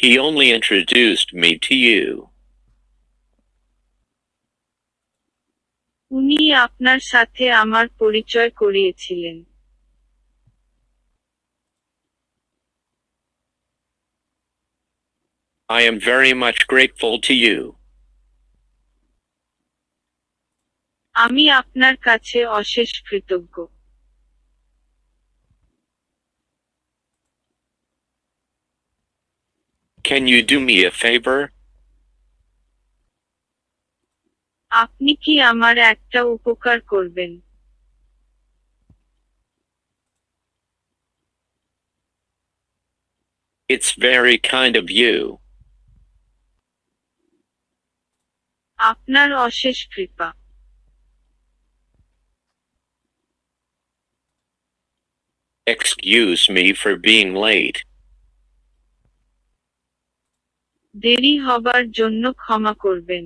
He only introduced me to you. উনি আপনার সাথে আমার পরিচয় করিয়েছিলেন। I am very much grateful to you. আমি আপনার কাছে অশেষ কৃতজ্ঞ। Can you do me a favor? আপনি কি আমার একটা উপকার করবেন? It's very kind of you. আপনার অশেষ কৃপা। Excuse me for being late. দেরি হবার জন্য ক্ষমা করবেন।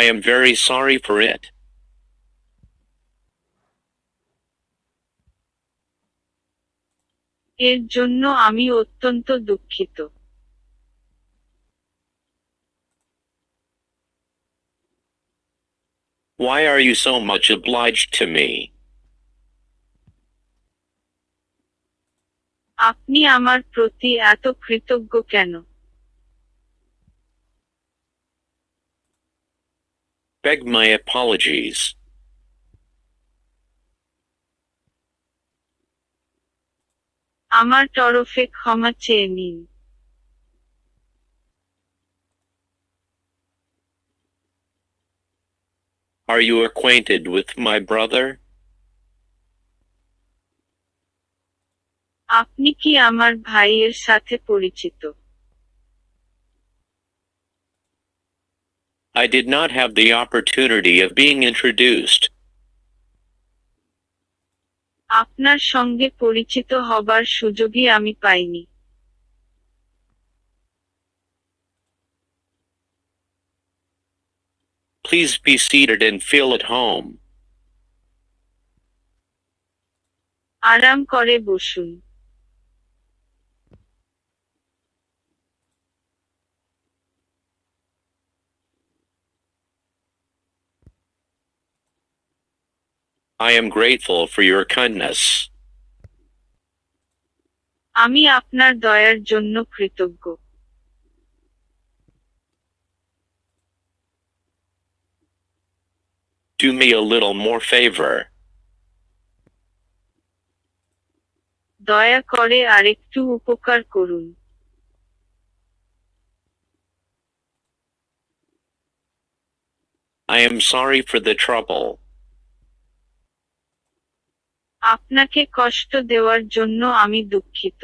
I am very sorry for it. এর জন্য আমি অত্যন্ত দুঃখিত। Why are you so much obliged to me? আপনি আমার প্রতি এত কৃতজ্ঞ কেন? Beg my apologies. আমার তরফে ক্ষমা চেয়ে নিন। Are you acquainted with my brother? আপনি কি আমার ভাইয়ের সাথে পরিচিত? I did not have the opportunity of being introduced. আপনার সঙ্গে পরিচিত হবার সুযোগই আমি পাইনি। Please be seated and feel at home. আরাম করে বসুন। I am grateful for your kindness. আমি আপনার দয়ার জন্য কৃতজ্ঞ। Do me a little more favor. দয়া করে আরেকটু উপকার করুন। I am sorry for the trouble. আপনাকে কষ্ট দেওয়ার জন্য আমি দুঃখিত।